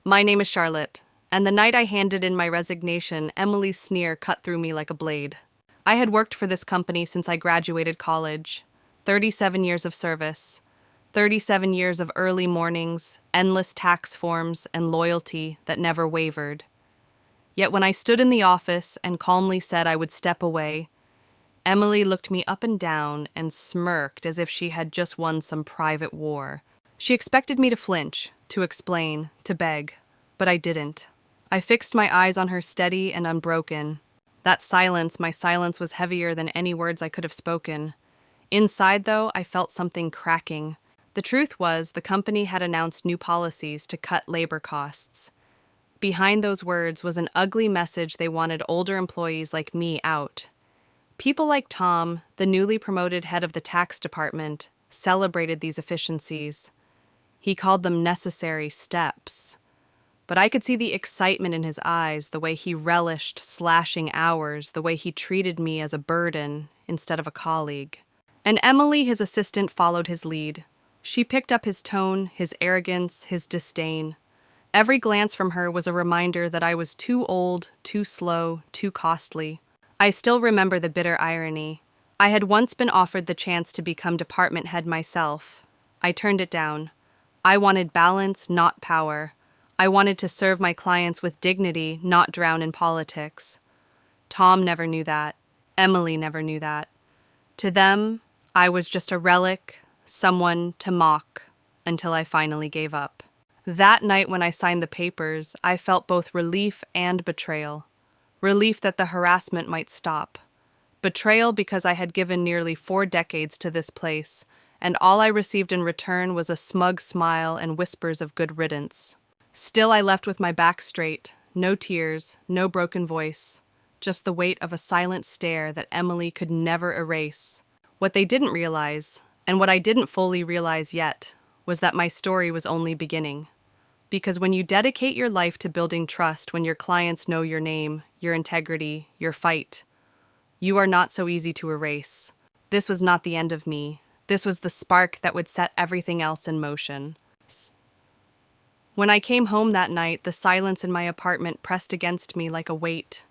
My name is Charlotte, and the night I handed in my resignation, Emily's sneer cut through me like a blade. I had worked for this company since I graduated college. 37 years of service. 37 years of early mornings, endless tax forms, and loyalty that never wavered. Yet when I stood in the office and calmly said I would step away, Emily looked me up and down and smirked as if she had just won some private war. She expected me to flinch, to explain, to beg, but I didn't. I fixed my eyes on her steady and unbroken. That silence, my silence was heavier than any words I could have spoken. Inside, though, I felt something cracking. The truth was, the company had announced new policies to cut labor costs. Behind those words was an ugly message they wanted older employees like me out. People like Tom, the newly promoted head of the tax department, celebrated these efficiencies. He called them necessary steps. But I could see the excitement in his eyes, the way he relished slashing hours, the way he treated me as a burden instead of a colleague. And Emily, his assistant, followed his lead. She picked up his tone, his arrogance, his disdain. Every glance from her was a reminder that I was too old, too slow, too costly. I still remember the bitter irony. I had once been offered the chance to become department head myself. I turned it down. I wanted balance, not power. I wanted to serve my clients with dignity, not drown in politics. Tom never knew that. Emily never knew that. To them, I was just a relic, someone to mock, until I finally gave up. That night when I signed the papers, I felt both relief and betrayal. Relief that the harassment might stop. Betrayal because I had given nearly 4 decades to this place, and all I received in return was a smug smile and whispers of good riddance. Still, I left with my back straight, no tears, no broken voice, just the weight of a silent stare that Emily could never erase. What they didn't realize, and what I didn't fully realize yet, was that my story was only beginning. Because when you dedicate your life to building trust, when your clients know your name, your integrity, your fight, you are not so easy to erase. This was not the end of me. This was the spark that would set everything else in motion. When I came home that night, the silence in my apartment pressed against me like a weight.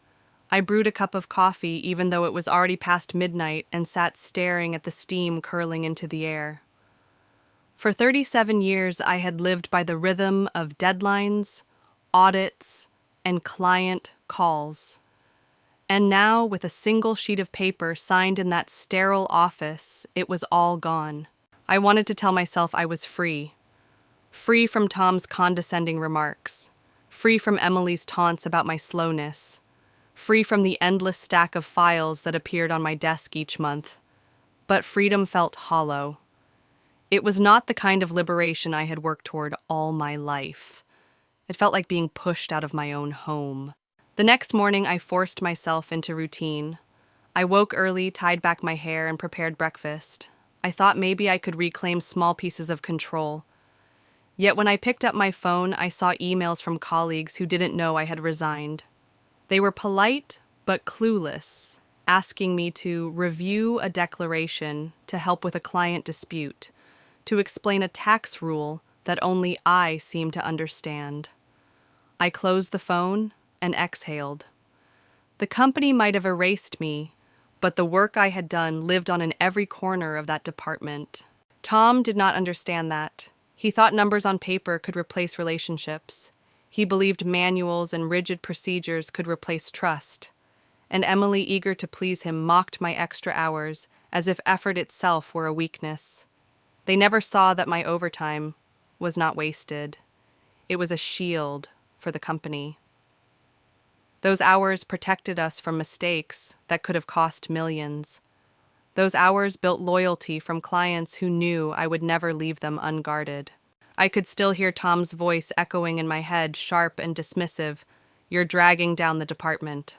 I brewed a cup of coffee even though it was already past midnight and sat staring at the steam curling into the air. For 37 years, I had lived by the rhythm of deadlines, audits, and client calls. And now, with a single sheet of paper signed in that sterile office, it was all gone. I wanted to tell myself I was free. Free from Tom's condescending remarks. Free from Emily's taunts about my slowness. Free from the endless stack of files that appeared on my desk each month. But freedom felt hollow. It was not the kind of liberation I had worked toward all my life. It felt like being pushed out of my own home. The next morning, I forced myself into routine. I woke early, tied back my hair, and prepared breakfast. I thought maybe I could reclaim small pieces of control. Yet when I picked up my phone, I saw emails from colleagues who didn't know I had resigned. They were polite, but clueless, asking me to review a declaration to help with a client dispute, to explain a tax rule that only I seemed to understand. I closed the phone and exhaled. The company might have erased me, but the work I had done lived on in every corner of that department. Tom did not understand that. He thought numbers on paper could replace relationships. He believed manuals and rigid procedures could replace trust. And Emily, eager to please him, mocked my extra hours as if effort itself were a weakness. They never saw that my overtime was not wasted. It was a shield for the company. Those hours protected us from mistakes that could have cost millions. Those hours built loyalty from clients who knew I would never leave them unguarded. I could still hear Tom's voice echoing in my head, sharp and dismissive, "You're dragging down the department."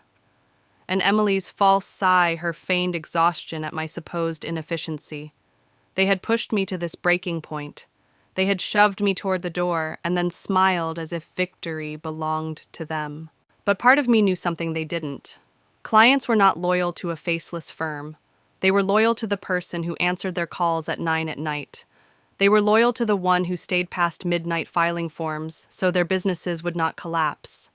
And Emily's false sigh, her feigned exhaustion at my supposed inefficiency. They had pushed me to this breaking point. They had shoved me toward the door and then smiled as if victory belonged to them. But part of me knew something they didn't. Clients were not loyal to a faceless firm. They were loyal to the person who answered their calls at 9 at night, They were loyal to the one who stayed past midnight filing forms so their businesses would not collapse.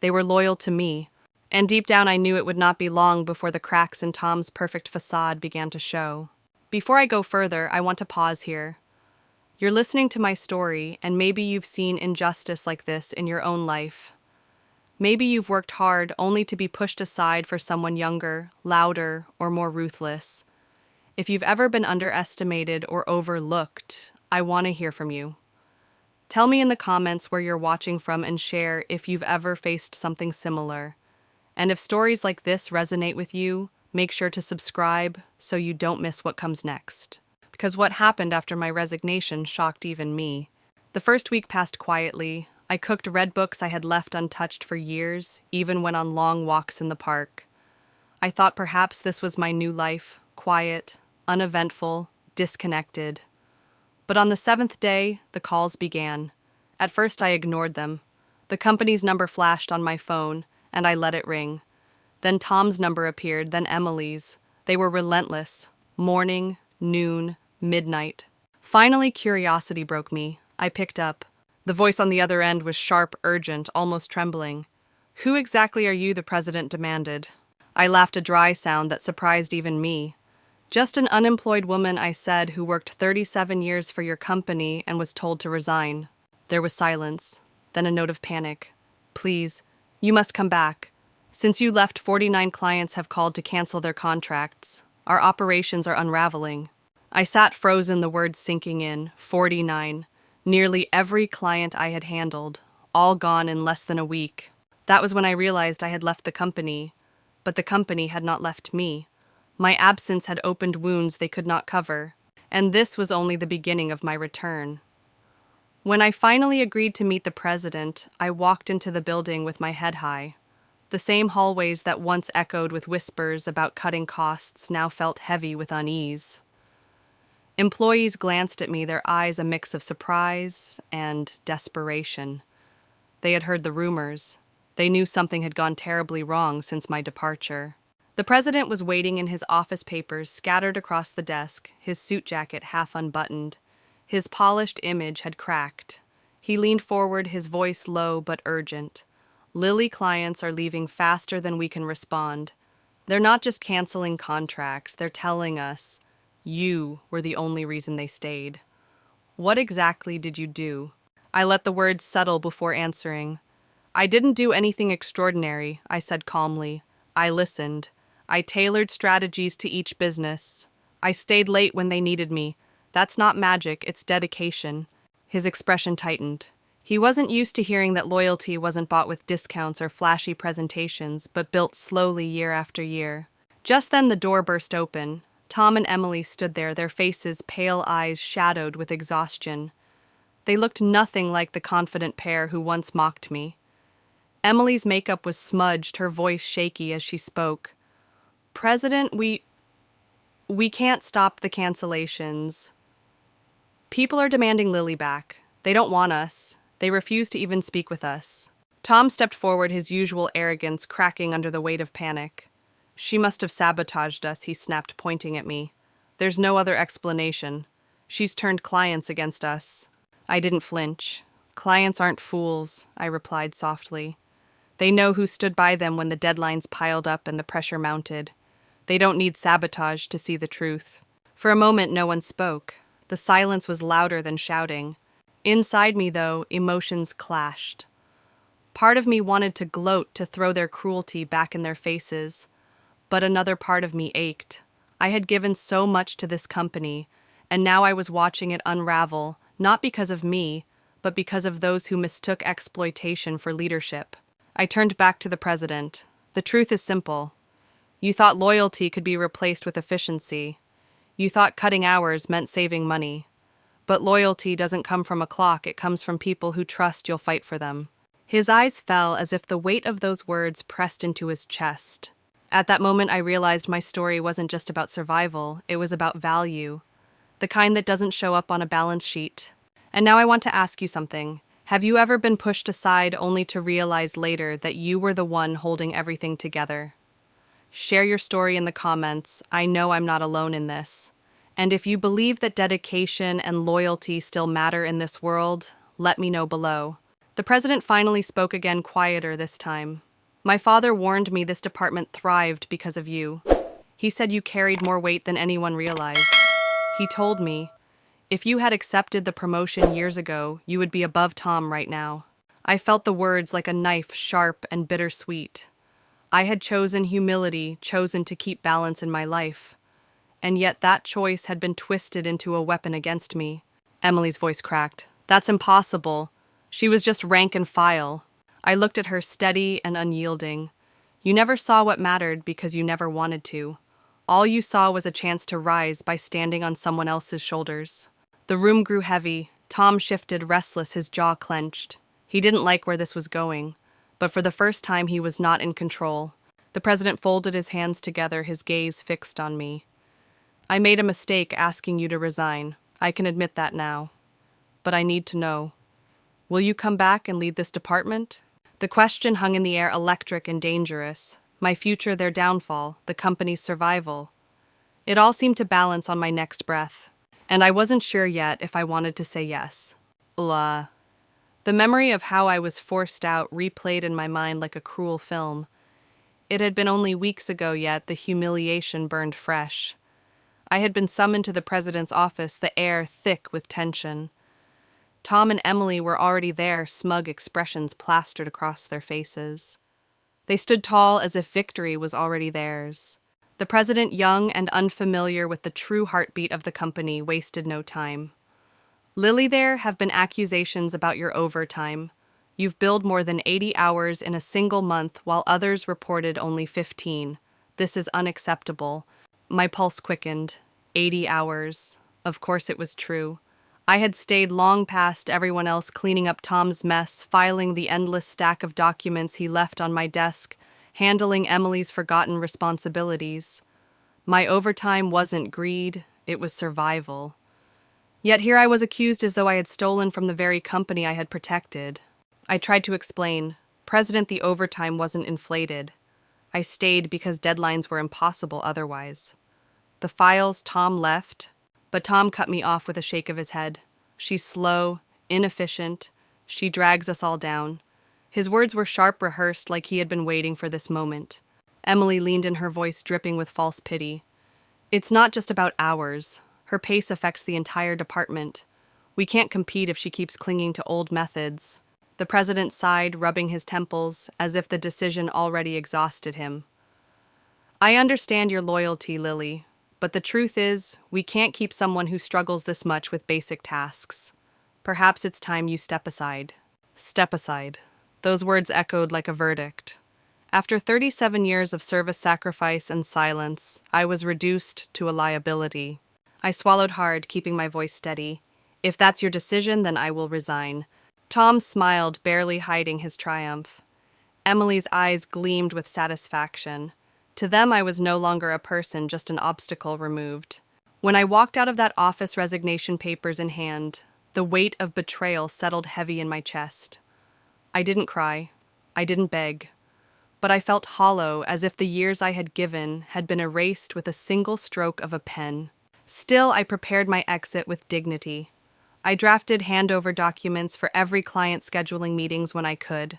They were loyal to me, and deep down I knew it would not be long before the cracks in Tom's perfect facade began to show. Before I go further, I want to pause here. You're listening to my story, and maybe you've seen injustice like this in your own life. Maybe you've worked hard only to be pushed aside for someone younger, louder, or more ruthless. If you've ever been underestimated or overlooked, I want to hear from you. Tell me in the comments where you're watching from and share if you've ever faced something similar. And if stories like this resonate with you, make sure to subscribe so you don't miss what comes next. Because what happened after my resignation shocked even me. The first week passed quietly. I cooked red books I had left untouched for years, even when on long walks in the park. I thought perhaps this was my new life, quiet, uneventful, disconnected. But on the 7th day, the calls began. At first I ignored them. The company's number flashed on my phone, and I let it ring. Then Tom's number appeared, then Emily's. They were relentless. Morning, noon, midnight. Finally, curiosity broke me. I picked up. The voice on the other end was sharp, urgent, almost trembling. "Who exactly are you?" the president demanded. I laughed a dry sound that surprised even me. "Just an unemployed woman," I said, "who worked 37 years for your company and was told to resign." There was silence, then a note of panic. "Please, you must come back. Since you left, 49 clients have called to cancel their contracts. Our operations are unraveling." I sat frozen, the words sinking in. 49. Nearly every client I had handled, all gone in less than a week. That was when I realized I had left the company, but the company had not left me. My absence had opened wounds they could not cover, and this was only the beginning of my return. When I finally agreed to meet the president, I walked into the building with my head high. The same hallways that once echoed with whispers about cutting costs now felt heavy with unease. Employees glanced at me, their eyes a mix of surprise and desperation. They had heard the rumors. They knew something had gone terribly wrong since my departure. The president was waiting in his office papers scattered across the desk, his suit jacket half unbuttoned. His polished image had cracked. He leaned forward, his voice low but urgent. "Lily clients are leaving faster than we can respond. They're not just canceling contracts, they're telling us you were the only reason they stayed. What exactly did you do?" I let the words settle before answering. "I didn't do anything extraordinary," I said calmly. "I listened. I tailored strategies to each business. I stayed late when they needed me. That's not magic, it's dedication." His expression tightened. He wasn't used to hearing that loyalty wasn't bought with discounts or flashy presentations, but built slowly year after year. Just then the door burst open. Tom and Emily stood there, their faces, pale eyes shadowed with exhaustion. They looked nothing like the confident pair who once mocked me. Emily's makeup was smudged, her voice shaky as she spoke. "President, we can't stop the cancellations. People are demanding Lily back. They don't want us. They refuse to even speak with us." Tom stepped forward, his usual arrogance cracking under the weight of panic. "She must have sabotaged us," he snapped, pointing at me. "There's no other explanation. She's turned clients against us." I didn't flinch. "Clients aren't fools," I replied softly. "They know who stood by them when the deadlines piled up and the pressure mounted. They don't need sabotage to see the truth." For a moment, no one spoke. The silence was louder than shouting. Inside me, though, emotions clashed. Part of me wanted to gloat, to throw their cruelty back in their faces. But another part of me ached. I had given so much to this company, and now I was watching it unravel, not because of me, but because of those who mistook exploitation for leadership. I turned back to the president. "The truth is simple. You thought loyalty could be replaced with efficiency. You thought cutting hours meant saving money. But loyalty doesn't come from a clock, it comes from people who trust you'll fight for them." His eyes fell as if the weight of those words pressed into his chest. At that moment, I realized my story wasn't just about survival, it was about value. The kind that doesn't show up on a balance sheet. And now I want to ask you something. Have you ever been pushed aside only to realize later that you were the one holding everything together? Share your story in the comments. I know I'm not alone in this. And if you believe that dedication and loyalty still matter in this world, let me know below. The president finally spoke again, quieter this time. My father warned me this department thrived because of you. He said you carried more weight than anyone realized. He told me, if you had accepted the promotion years ago, you would be above Tom right now. I felt the words like a knife, sharp and bittersweet. I had chosen humility, chosen to keep balance in my life. And yet that choice had been twisted into a weapon against me. Emily's voice cracked. That's impossible. She was just rank and file. I looked at her, steady and unyielding. You never saw what mattered because you never wanted to. All you saw was a chance to rise by standing on someone else's shoulders. The room grew heavy. Tom shifted, restless, his jaw clenched. He didn't like where this was going, but for the first time he was not in control. The president folded his hands together, his gaze fixed on me. I made a mistake asking you to resign. I can admit that now. But I need to know. Will you come back and lead this department? The question hung in the air, electric and dangerous. My future, their downfall, the company's survival. It all seemed to balance on my next breath, and I wasn't sure yet if I wanted to say yes. The memory of how I was forced out replayed in my mind like a cruel film. It had been only weeks ago, yet the humiliation burned fresh. I had been summoned to the president's office, the air thick with tension. Tom and Emily were already there, smug expressions plastered across their faces. They stood tall as if victory was already theirs. The president, young and unfamiliar with the true heartbeat of the company, wasted no time. Lily, there have been accusations about your overtime. You've billed more than 80 hours in a single month while others reported only 15. This is unacceptable. My pulse quickened. 80 hours. Of course it was true. I had stayed long past everyone else, cleaning up Tom's mess, filing the endless stack of documents he left on my desk, handling Emily's forgotten responsibilities. My overtime wasn't greed, it was survival. Yet here I was accused as though I had stolen from the very company I had protected. I tried to explain. President, the overtime wasn't inflated. I stayed because deadlines were impossible otherwise. The files Tom left, but Tom cut me off with a shake of his head. She's slow, inefficient. She drags us all down. His words were sharp, rehearsed, like he had been waiting for this moment. Emily leaned in, her voice dripping with false pity. It's not just about hours. Her pace affects the entire department. We can't compete if she keeps clinging to old methods. The president sighed, rubbing his temples, as if the decision already exhausted him. I understand your loyalty, Lily. But the truth is, we can't keep someone who struggles this much with basic tasks. Perhaps it's time you step aside. Step aside. Those words echoed like a verdict. After 37 years of service, sacrifice, and silence, I was reduced to a liability. I swallowed hard, keeping my voice steady. If that's your decision, then I will resign. Tom smiled, barely hiding his triumph. Emily's eyes gleamed with satisfaction. To them, I was no longer a person, just an obstacle removed. When I walked out of that office, resignation papers in hand, the weight of betrayal settled heavy in my chest. I didn't cry. I didn't beg. But I felt hollow, as if the years I had given had been erased with a single stroke of a pen. Still, I prepared my exit with dignity. I drafted handover documents for every client, scheduling meetings when I could.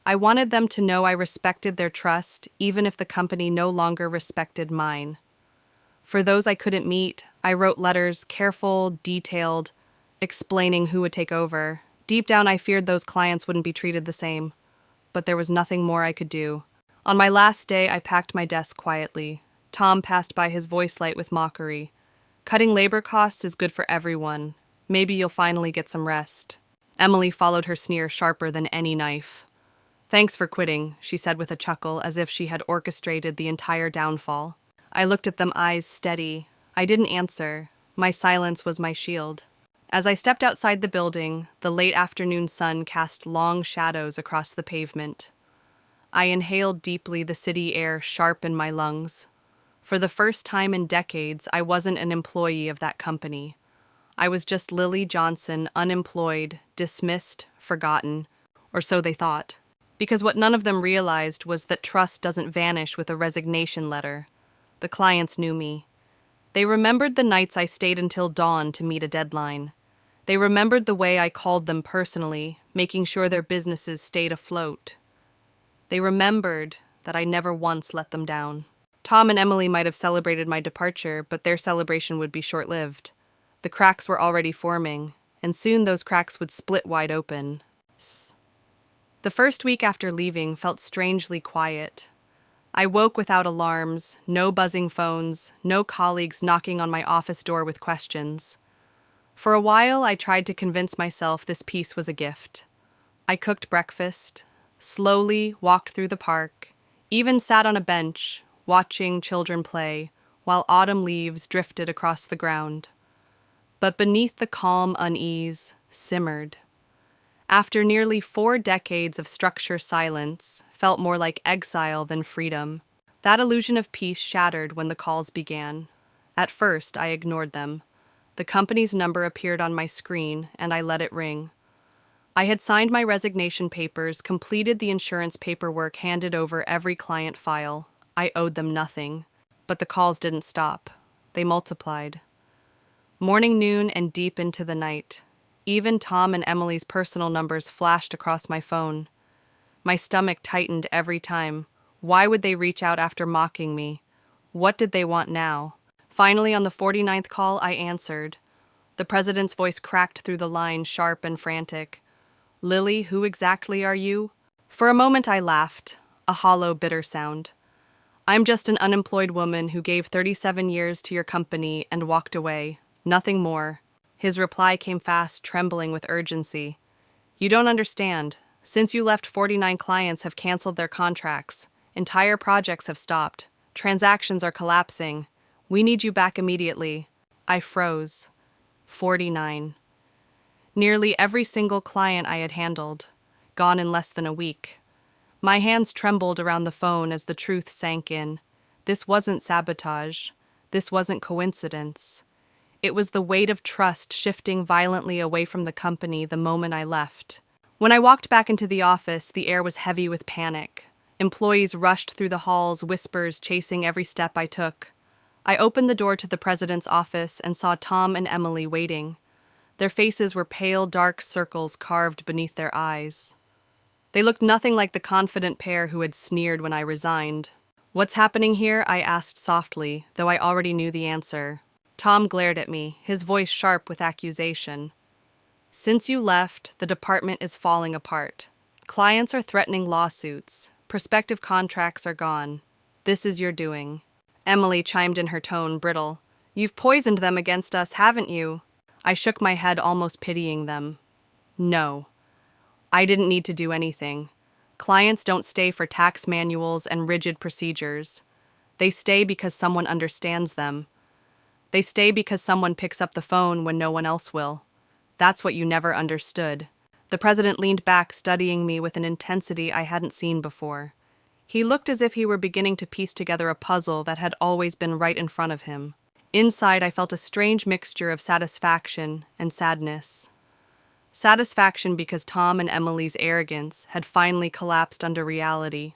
I wanted them to know I respected their trust, even if the company no longer respected mine. For those I couldn't meet, I wrote letters, careful, detailed, explaining who would take over. Deep down, I feared those clients wouldn't be treated the same. But there was nothing more I could do. On my last day, I packed my desk quietly. Tom passed by, his voice light with mockery. Cutting labor costs is good for everyone. Maybe you'll finally get some rest. Emily followed her sneer, sharper than any knife. Thanks for quitting, she said with a chuckle, as if she had orchestrated the entire downfall. I looked at them, eyes steady. I didn't answer. My silence was my shield. As I stepped outside the building, the late afternoon sun cast long shadows across the pavement. I inhaled deeply, the city air sharp in my lungs. For the first time in decades, I wasn't an employee of that company. I was just Lily Johnson, unemployed, dismissed, forgotten, or so they thought. Because what none of them realized was that trust doesn't vanish with a resignation letter. The clients knew me. They remembered the nights I stayed until dawn to meet a deadline. They remembered the way I called them personally, making sure their businesses stayed afloat. They remembered that I never once let them down. Tom and Emily might have celebrated my departure, but their celebration would be short-lived. The cracks were already forming, and soon those cracks would split wide open. The first week after leaving felt strangely quiet. I woke without alarms, no buzzing phones, no colleagues knocking on my office door with questions. For a while, I tried to convince myself this peace was a gift. I cooked breakfast, slowly walked through the park, even sat on a bench, watching children play, while autumn leaves drifted across the ground. But beneath the calm unease simmered. After nearly 4 decades of structure silence, felt more like exile than freedom. That illusion of peace shattered when the calls began. At first, I ignored them. The company's number appeared on my screen, and I let it ring. I had signed my resignation papers, completed the insurance paperwork, handed over every client file. I owed them nothing. But the calls didn't stop. They multiplied. Morning, noon, and deep into the night. Even Tom and Emily's personal numbers flashed across my phone. My stomach tightened every time. Why would they reach out after mocking me? What did they want now? Finally, on the 49th call, I answered. The president's voice cracked through the line, sharp and frantic. "Lily, who exactly are you?" For a moment I laughed, a hollow, bitter sound. "I'm just an unemployed woman who gave 37 years to your company and walked away. Nothing more." His reply came fast, trembling with urgency. "You don't understand. Since you left, 49 clients have canceled their contracts. Entire projects have stopped. Transactions are collapsing. We need you back immediately." I froze. 49. Nearly every single client I had handled, gone in less than a week. My hands trembled around the phone as the truth sank in. This wasn't sabotage. This wasn't coincidence. It was the weight of trust shifting violently away from the company the moment I left. When I walked back into the office, the air was heavy with panic. Employees rushed through the halls, whispers chasing every step I took. I opened the door to the president's office and saw Tom and Emily waiting. Their faces were pale, dark circles carved beneath their eyes. They looked nothing like the confident pair who had sneered when I resigned. "What's happening here?" I asked softly, though I already knew the answer. Tom glared at me, his voice sharp with accusation. "Since you left, the department is falling apart. Clients are threatening lawsuits. Prospective contracts are gone. This is your doing." Emily chimed in, her tone brittle. "You've poisoned them against us, haven't you?" I shook my head, almost pitying them. "No. I didn't need to do anything. Clients don't stay for tax manuals and rigid procedures. They stay because someone understands them. They stay because someone picks up the phone when no one else will. That's what you never understood." The president leaned back, studying me with an intensity I hadn't seen before. He looked as if he were beginning to piece together a puzzle that had always been right in front of him. Inside, I felt a strange mixture of satisfaction and sadness. Satisfaction because Tom and Emily's arrogance had finally collapsed under reality.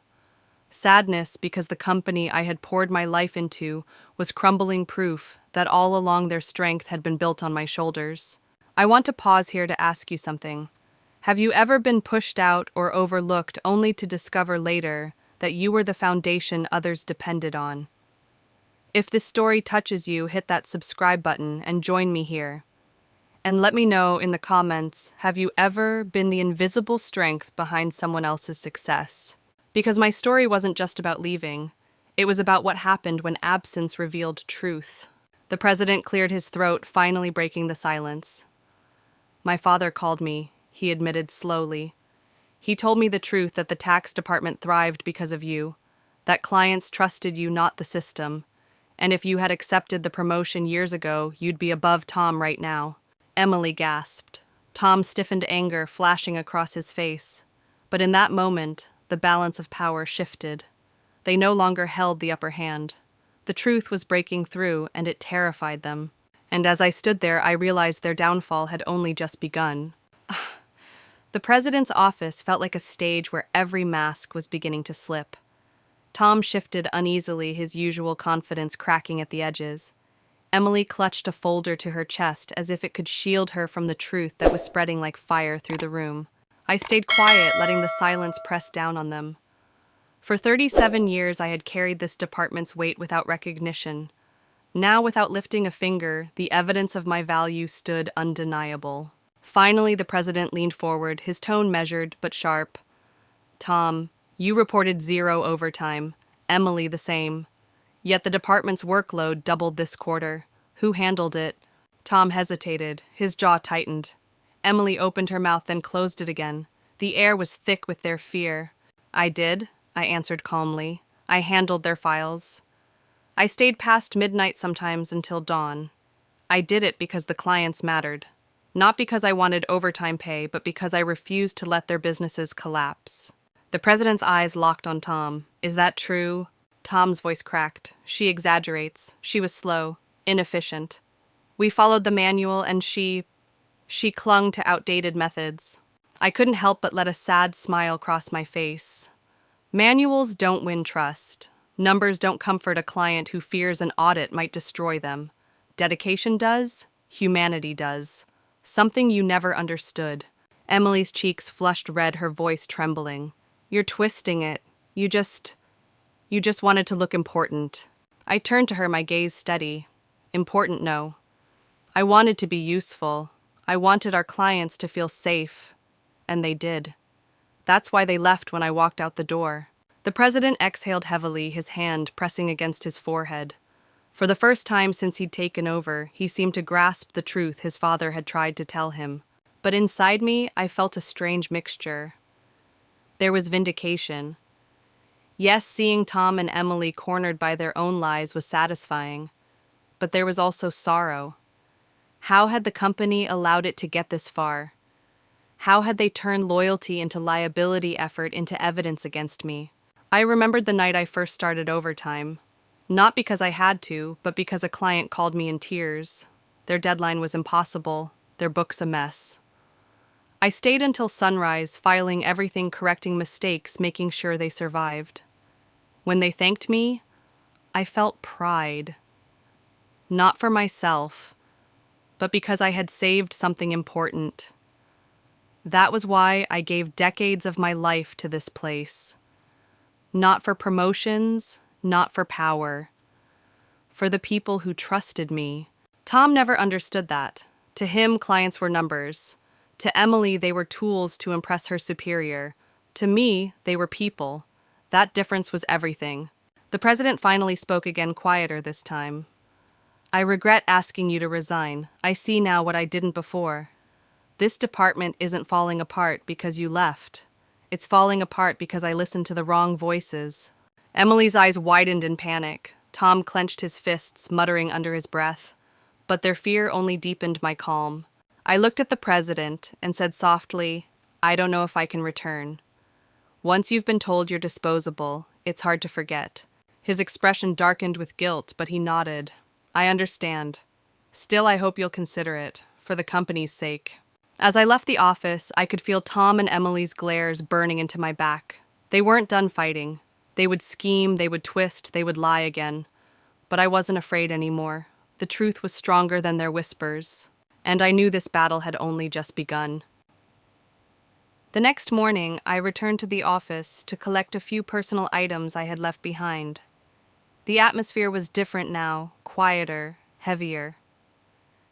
Sadness because the company I had poured my life into was crumbling proof that all along their strength had been built on my shoulders. I want to pause here to ask you something. Have you ever been pushed out or overlooked only to discover later that you were the foundation others depended on? If this story touches you, hit that subscribe button and join me here. And let me know in the comments, have you ever been the invisible strength behind someone else's success? Because my story wasn't just about leaving. It was about what happened when absence revealed truth. The president cleared his throat, finally breaking the silence. "My father called me," he admitted slowly. "He told me the truth, that the tax department thrived because of you, that clients trusted you, not the system, and if you had accepted the promotion years ago, you'd be above Tom right now." Emily gasped. Tom stiffened, anger flashing across his face. But in that moment, the balance of power shifted. They no longer held the upper hand. The truth was breaking through, and it terrified them. And as I stood there, I realized their downfall had only just begun. The president's office felt like a stage where every mask was beginning to slip. Tom shifted uneasily, his usual confidence cracking at the edges. Emily clutched a folder to her chest as if it could shield her from the truth that was spreading like fire through the room. I stayed quiet, letting the silence press down on them. For 37 years, I had carried this department's weight without recognition. Now, without lifting a finger, the evidence of my value stood undeniable. Finally, the president leaned forward, his tone measured but sharp. "Tom, you reported 0 overtime. Emily the same. Yet the department's workload doubled this quarter. Who handled it?" Tom hesitated, his jaw tightened. Emily opened her mouth, then closed it again. The air was thick with their fear. "I did," I answered calmly. "I handled their files. I stayed past midnight sometimes until dawn. I did it because the clients mattered. Not because I wanted overtime pay, but because I refused to let their businesses collapse." The president's eyes locked on Tom. "Is that true?" Tom's voice cracked. "She exaggerates. She was slow, inefficient. We followed the manual, and she clung to outdated methods." I couldn't help but let a sad smile cross my face. Manuals don't win trust. Numbers don't comfort a client who fears an audit might destroy them. Dedication does. Humanity does. Something you never understood. Emily's cheeks flushed red, her voice trembling. "You're twisting it. You just wanted to look important." I turned to her, my gaze steady. "Important, no. I wanted to be useful. I wanted our clients to feel safe. And they did. That's why they left when I walked out the door." The president exhaled heavily, his hand pressing against his forehead. For the first time since he'd taken over, he seemed to grasp the truth his father had tried to tell him. But inside me, I felt a strange mixture. There was vindication. Yes, seeing Tom and Emily cornered by their own lies was satisfying. But there was also sorrow. How had the company allowed it to get this far? How had they turned loyalty into liability, effort into evidence against me? I remembered the night I first started overtime. Not because I had to, but because a client called me in tears. Their deadline was impossible, their books a mess. I stayed until sunrise, filing everything, correcting mistakes, making sure they survived. When they thanked me, I felt pride. Not for myself, but because I had saved something important. That was why I gave decades of my life to this place. Not for promotions, not for power. For the people who trusted me. Tom never understood that. To him, clients were numbers. To Emily, they were tools to impress her superior. To me, they were people. That difference was everything. The president finally spoke again, quieter this time. "I regret asking you to resign. I see now what I didn't before. This department isn't falling apart because you left. It's falling apart because I listened to the wrong voices." Emily's eyes widened in panic. Tom clenched his fists, muttering under his breath. But their fear only deepened my calm. I looked at the president and said softly, "I don't know if I can return. Once you've been told you're disposable, it's hard to forget." His expression darkened with guilt, but he nodded. "I understand. Still, I hope you'll consider it, for the company's sake." As I left the office, I could feel Tom and Emily's glares burning into my back. They weren't done fighting. They would scheme, they would twist, they would lie again. But I wasn't afraid anymore. The truth was stronger than their whispers. And I knew this battle had only just begun. The next morning, I returned to the office to collect a few personal items I had left behind. The atmosphere was different now, quieter, heavier.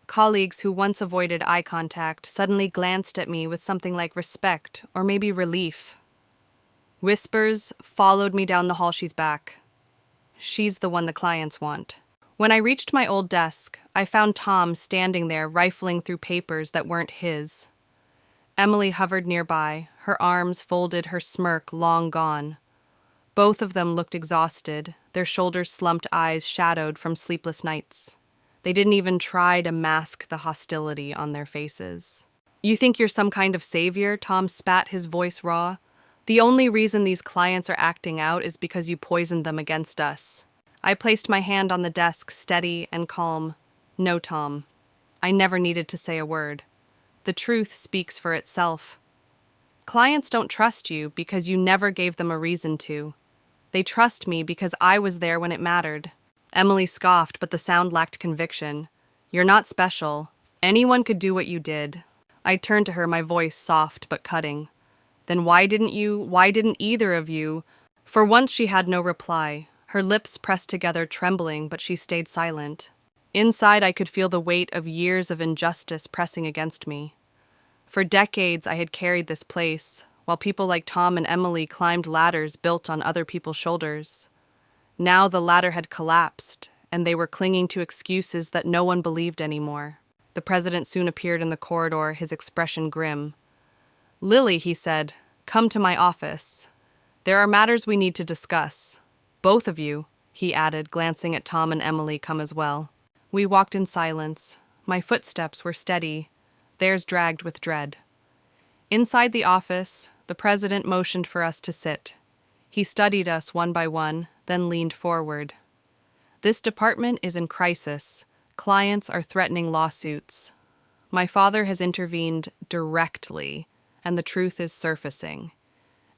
Colleagues who once avoided eye contact suddenly glanced at me with something like respect or maybe relief. Whispers followed me down the hall. "She's back. She's the one the clients want." When I reached my old desk, I found Tom standing there rifling through papers that weren't his. Emily hovered nearby, her arms folded, her smirk long gone. Both of them looked exhausted, their shoulders slumped, eyes shadowed from sleepless nights. They didn't even try to mask the hostility on their faces. "You think you're some kind of savior?" Tom spat, his voice raw. "The only reason these clients are acting out is because you poisoned them against us." I placed my hand on the desk, steady and calm. "No, Tom. I never needed to say a word. The truth speaks for itself. Clients don't trust you because you never gave them a reason to. They trust me because I was there when it mattered. Emily scoffed, but the sound lacked conviction. You're not special. Anyone could do what you did. I turned to her, my voice soft but cutting. Then why didn't either of you? For once she had no reply. Her lips pressed together, trembling, but she stayed silent. Inside, I could feel the weight of years of injustice pressing against me. For decades, I had carried this place, while people like Tom and Emily climbed ladders built on other people's shoulders. Now the ladder had collapsed, and they were clinging to excuses that no one believed anymore. The president soon appeared in the corridor, his expression grim. Lily, he said, come to my office. There are matters we need to discuss. Both of you, he added, glancing at Tom and Emily, come as well. We walked in silence. My footsteps were steady, theirs dragged with dread. Inside the office, the president motioned for us to sit. He studied us one by one, then leaned forward. This department is in crisis. Clients are threatening lawsuits. My father has intervened directly, and the truth is surfacing.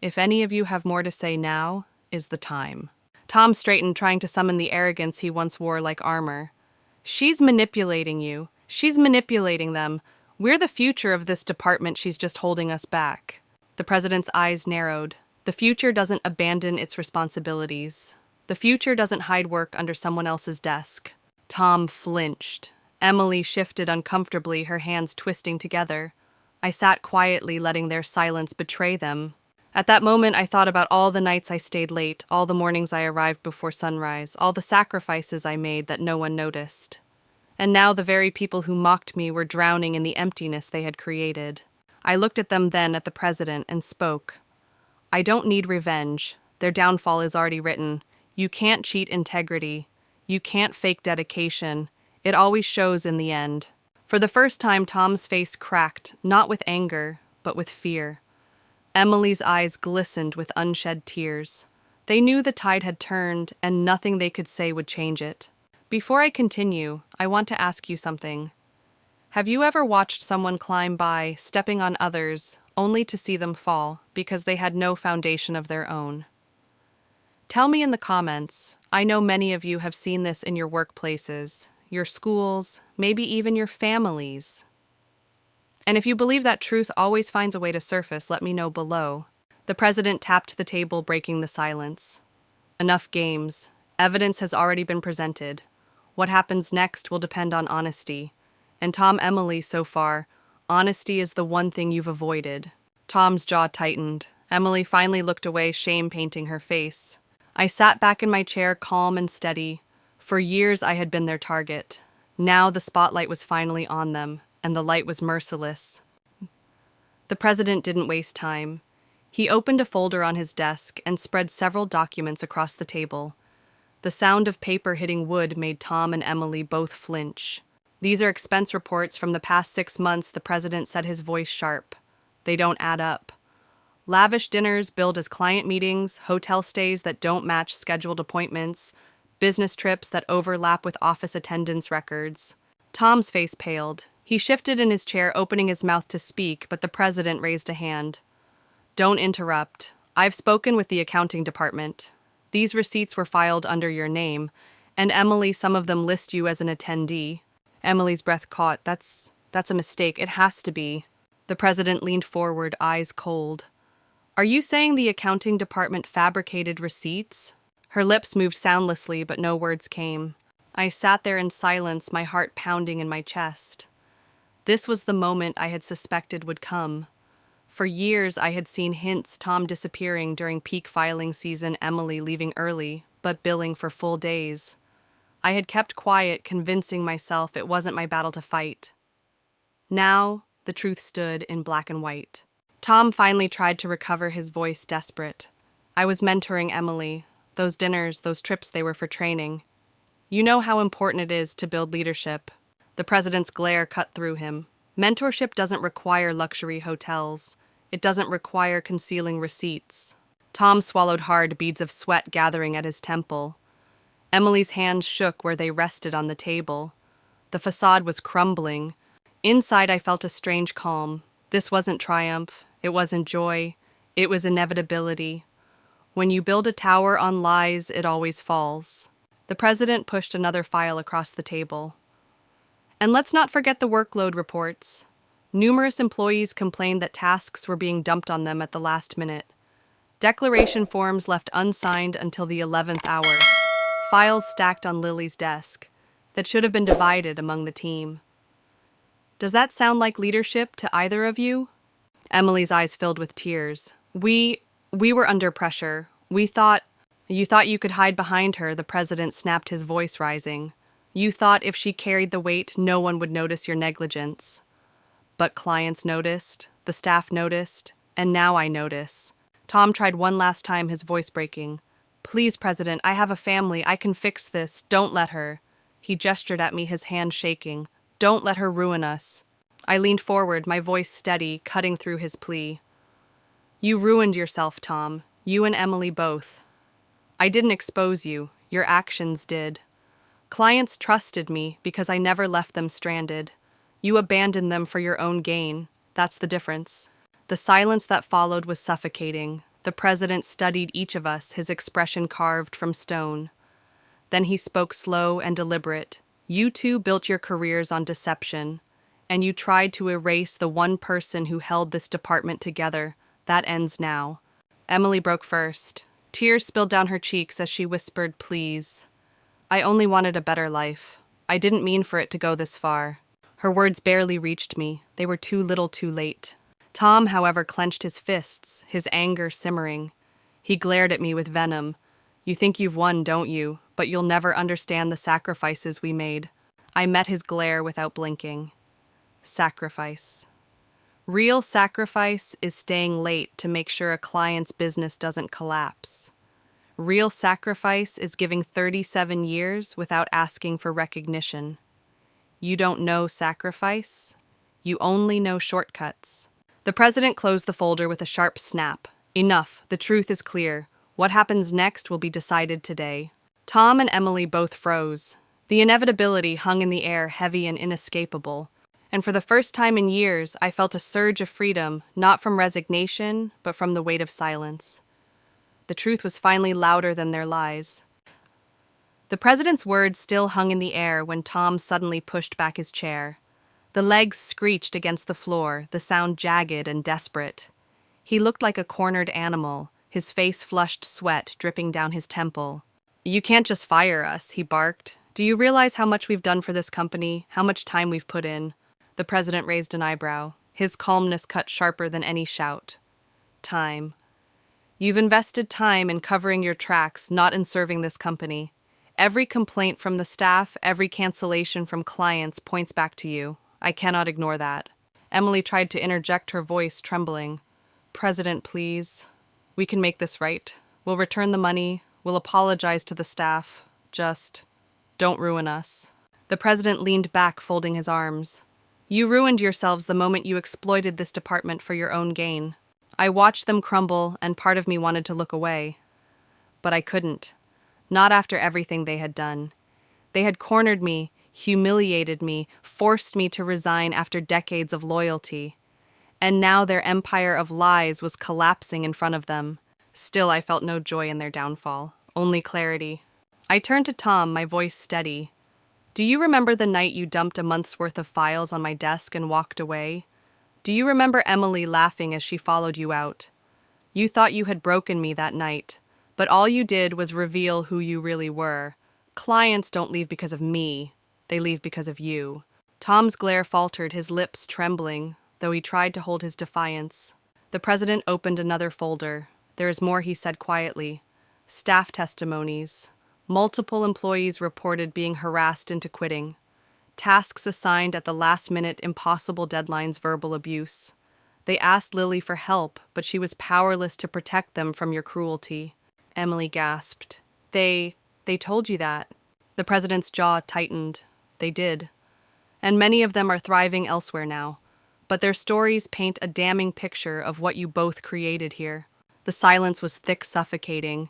If any of you have more to say, now is the time. Tom straightened, trying to summon the arrogance he once wore like armor. She's manipulating you. She's manipulating them. We're the future of this department. She's just holding us back. The president's eyes narrowed. The future doesn't abandon its responsibilities. The future doesn't hide work under someone else's desk. Tom flinched. Emily shifted uncomfortably, her hands twisting together. I sat quietly, letting their silence betray them. At that moment, I thought about all the nights I stayed late, all the mornings I arrived before sunrise, all the sacrifices I made that no one noticed. And now the very people who mocked me were drowning in the emptiness they had created. I looked at them then, at the president, and spoke. I don't need revenge. Their downfall is already written. You can't cheat integrity. You can't fake dedication. It always shows in the end. For the first time, Tom's face cracked, not with anger, but with fear. Emily's eyes glistened with unshed tears. They knew the tide had turned, and nothing they could say would change it. Before I continue, I want to ask you something. Have you ever watched someone climb by, stepping on others, only to see them fall because they had no foundation of their own? Tell me in the comments. I know many of you have seen this in your workplaces, your schools, maybe even your families. And if you believe that truth always finds a way to surface, let me know below. The president tapped the table, breaking the silence. Enough games. Evidence has already been presented. What happens next will depend on honesty. And Tom, Emily, so far, honesty is the one thing you've avoided. Tom's jaw tightened. Emily finally looked away, shame painting her face. I sat back in my chair, calm and steady. For years I had been their target. Now the spotlight was finally on them, and the light was merciless. The president didn't waste time. He opened a folder on his desk and spread several documents across the table. The sound of paper hitting wood made Tom and Emily both flinch. These are expense reports from the past 6 months, the president said, his voice sharp. They don't add up. Lavish dinners billed as client meetings, hotel stays that don't match scheduled appointments, business trips that overlap with office attendance records. Tom's face paled. He shifted in his chair, opening his mouth to speak, but the president raised a hand. Don't interrupt. I've spoken with the accounting department. These receipts were filed under your name, and Emily, some of them list you as an attendee. Emily's breath caught. That's a mistake. It has to be. The president leaned forward, eyes cold. Are you saying the accounting department fabricated receipts? Her lips moved soundlessly, but no words came. I sat there in silence, my heart pounding in my chest. This was the moment I had suspected would come. For years, I had seen hints, Tom disappearing during peak filing season, Emily leaving early, but billing for full days. I had kept quiet, convincing myself it wasn't my battle to fight. Now, the truth stood in black and white. Tom finally tried to recover his voice, desperate. I was mentoring Emily. Those dinners, those trips, they were for training. You know how important it is to build leadership. The president's glare cut through him. Mentorship doesn't require luxury hotels. It doesn't require concealing receipts. Tom swallowed hard, beads of sweat gathering at his temple. Emily's hands shook where they rested on the table. The facade was crumbling. Inside, I felt a strange calm. This wasn't triumph. It wasn't joy. It was inevitability. When you build a tower on lies, it always falls. The president pushed another file across the table. And let's not forget the workload reports. Numerous employees complained that tasks were being dumped on them at the last minute. Declaration forms left unsigned until the 11th hour. Files stacked on Lily's desk that should have been divided among the team. Does that sound like leadership to either of you? Emily's eyes filled with tears. We were under pressure. You thought you could hide behind her, the president snapped, his voice rising. You thought if she carried the weight, no one would notice your negligence. But clients noticed, the staff noticed, and now I notice. Tom tried one last time, his voice breaking. Please, President, I have a family. I can fix this. Don't let her. He gestured at me, his hand shaking. Don't let her ruin us. I leaned forward, my voice steady, cutting through his plea. You ruined yourself, Tom. You and Emily both. I didn't expose you. Your actions did. Clients trusted me because I never left them stranded. You abandoned them for your own gain. That's the difference. The silence that followed was suffocating. The president studied each of us, his expression carved from stone. Then he spoke slow and deliberate. You two built your careers on deception, and you tried to erase the one person who held this department together. That ends now. Emily broke first. Tears spilled down her cheeks as she whispered, please. I only wanted a better life. I didn't mean for it to go this far. Her words barely reached me. They were too little too late. Tom, however, clenched his fists, his anger simmering. He glared at me with venom. You think you've won, don't you? But you'll never understand the sacrifices we made. I met his glare without blinking. Sacrifice. Real sacrifice is staying late to make sure a client's business doesn't collapse. Real sacrifice is giving 37 years without asking for recognition. You don't know sacrifice. You only know shortcuts. The president closed the folder with a sharp snap. Enough, the truth is clear. What happens next will be decided today. Tom and Emily both froze. The inevitability hung in the air, heavy and inescapable. And for the first time in years, I felt a surge of freedom, not from resignation, but from the weight of silence. The truth was finally louder than their lies. The president's words still hung in the air when Tom suddenly pushed back his chair. The legs screeched against the floor, the sound jagged and desperate. He looked like a cornered animal, his face flushed sweat dripping down his temple. You can't just fire us, he barked. Do you realize how much we've done for this company, how much time we've put in? The president raised an eyebrow, his calmness cut sharper than any shout. Time. You've invested time in covering your tracks, not in serving this company. Every complaint from the staff, every cancellation from clients points back to you. I cannot ignore that. Emily tried to interject, her voice trembling. President, please. We can make this right. We'll return the money. We'll apologize to the staff. Just don't ruin us. The president leaned back, folding his arms. You ruined yourselves the moment you exploited this department for your own gain. I watched them crumble, and part of me wanted to look away. But I couldn't. Not after everything they had done. They had cornered me, humiliated me, forced me to resign after decades of loyalty. And now their empire of lies was collapsing in front of them. Still, I felt no joy in their downfall, only clarity. I turned to Tom, my voice steady. Do you remember the night you dumped a month's worth of files on my desk and walked away? Do you remember Emily laughing as she followed you out? You thought you had broken me that night, but all you did was reveal who you really were. Clients don't leave because of me. They leave because of you. Tom's glare faltered, his lips trembling, though he tried to hold his defiance. The president opened another folder. There is more, he said quietly. Staff testimonies. Multiple employees reported being harassed into quitting. Tasks assigned at the last minute, impossible deadlines, verbal abuse. They asked Lily for help, but she was powerless to protect them from your cruelty. Emily gasped. They told you that. The president's jaw tightened. They did. And many of them are thriving elsewhere now. But their stories paint a damning picture of what you both created here. The silence was thick, suffocating.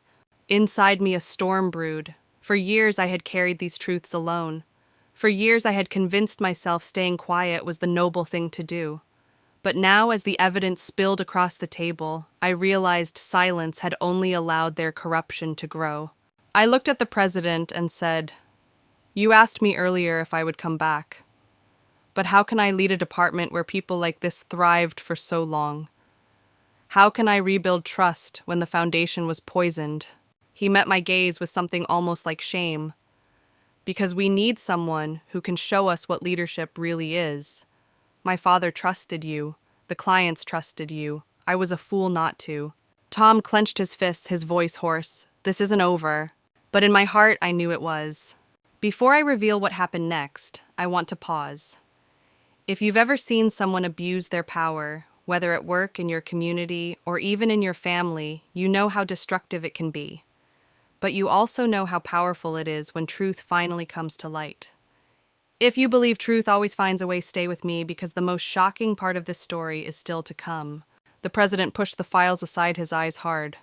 Inside me a storm brewed. For years I had carried these truths alone. For years I had convinced myself staying quiet was the noble thing to do. But now, as the evidence spilled across the table, I realized silence had only allowed their corruption to grow. I looked at the president and said, "You asked me earlier if I would come back. But how can I lead a department where people like this thrived for so long? How can I rebuild trust when the foundation was poisoned?" He met my gaze with something almost like shame. "Because we need someone who can show us what leadership really is. My father trusted you. The clients trusted you. I was a fool not to." Tom clenched his fists, his voice hoarse. "This isn't over." But in my heart, I knew it was. Before I reveal what happened next, I want to pause. If you've ever seen someone abuse their power, whether at work, in your community, or even in your family, you know how destructive it can be. But you also know how powerful it is when truth finally comes to light. If you believe truth always finds a way, stay with me, because the most shocking part of this story is still to come. The president pushed the files aside, his eyes hard.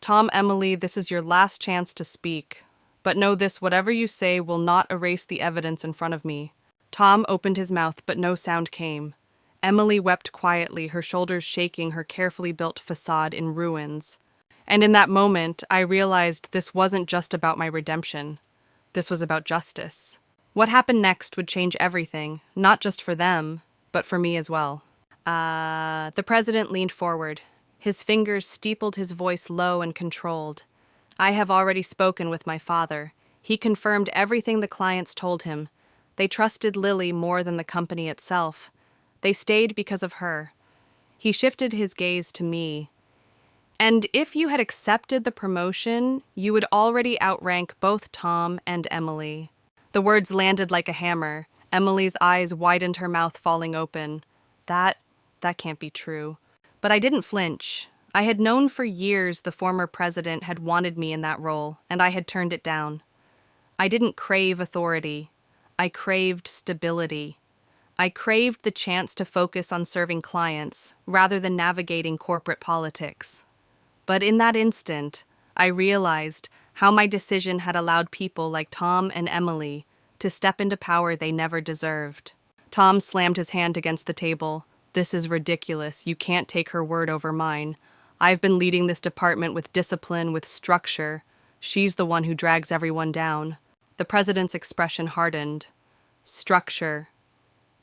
"Tom, Emily, this is your last chance to speak. But know this, whatever you say will not erase the evidence in front of me." Tom opened his mouth, but no sound came. Emily wept quietly, her shoulders shaking, her carefully built facade in ruins. And in that moment, I realized this wasn't just about my redemption. This was about justice. What happened next would change everything, not just for them, but for me as well. The president leaned forward. His fingers steepled, his voice low and controlled. "I have already spoken with my father. He confirmed everything the clients told him. They trusted Lily more than the company itself. They stayed because of her." He shifted his gaze to me. "And if you had accepted the promotion, you would already outrank both Tom and Emily." The words landed like a hammer. Emily's eyes widened, her mouth falling open. That can't be true. But I didn't flinch. I had known for years the former president had wanted me in that role, and I had turned it down. I didn't crave authority. I craved stability. I craved the chance to focus on serving clients rather than navigating corporate politics. But in that instant, I realized how my decision had allowed people like Tom and Emily to step into power they never deserved. Tom slammed his hand against the table. "This is ridiculous. You can't take her word over mine. I've been leading this department with discipline, with structure. She's the one who drags everyone down." The president's expression hardened. "Structure.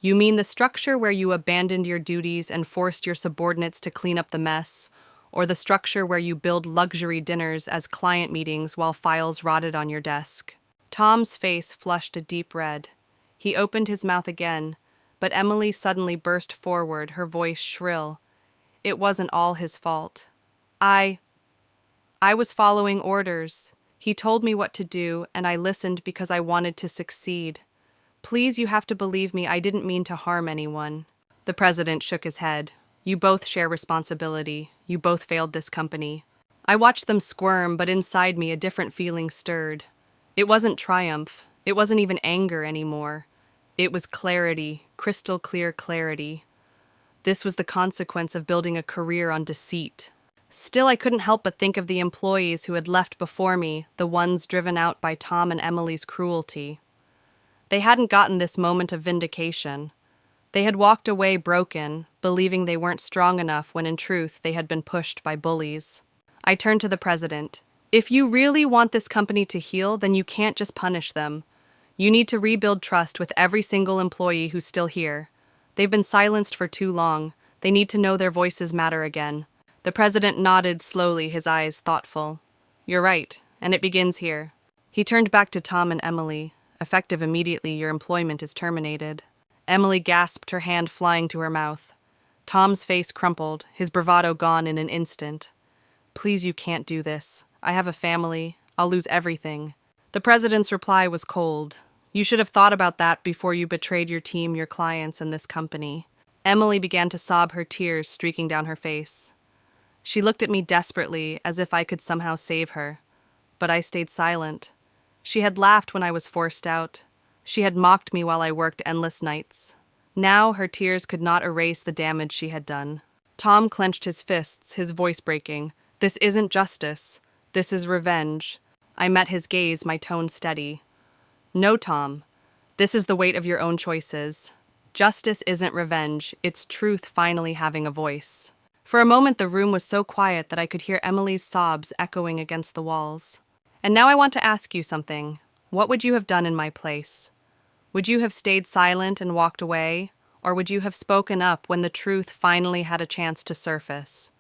You mean the structure where you abandoned your duties and forced your subordinates to clean up the mess? Or the structure where you billed luxury dinners as client meetings while files rotted on your desk?" Tom's face flushed a deep red. He opened his mouth again, but Emily suddenly burst forward, her voice shrill. "It wasn't all his fault. I was following orders. He told me what to do, and I listened because I wanted to succeed. Please, you have to believe me, I didn't mean to harm anyone." The president shook his head. "You both share responsibility. You both failed this company." I watched them squirm, but inside me a different feeling stirred. It wasn't triumph. It wasn't even anger anymore. It was clarity, crystal clear clarity. This was the consequence of building a career on deceit. Still, I couldn't help but think of the employees who had left before me, the ones driven out by Tom and Emily's cruelty. They hadn't gotten this moment of vindication. They had walked away broken, believing they weren't strong enough when in truth they had been pushed by bullies. I turned to the president. "If you really want this company to heal, then you can't just punish them. You need to rebuild trust with every single employee who's still here. They've been silenced for too long. They need to know their voices matter again." The president nodded slowly, his eyes thoughtful. "You're right, and it begins here." He turned back to Tom and Emily. "Effective immediately, your employment is terminated." Emily gasped, her hand flying to her mouth. Tom's face crumpled, his bravado gone in an instant. "Please, you can't do this. I have a family. I'll lose everything." The president's reply was cold. "You should have thought about that before you betrayed your team, your clients, and this company." Emily began to sob, her tears streaking down her face. She looked at me desperately, as if I could somehow save her. But I stayed silent. She had laughed when I was forced out. She had mocked me while I worked endless nights. Now her tears could not erase the damage she had done. Tom clenched his fists, his voice breaking. "This isn't justice. This is revenge." I met his gaze, my tone steady. "No, Tom. This is the weight of your own choices. Justice isn't revenge. It's truth finally having a voice." For a moment the room was so quiet that I could hear Emily's sobs echoing against the walls. And now I want to ask you something. What would you have done in my place? Would you have stayed silent and walked away, or would you have spoken up when the truth finally had a chance to surface?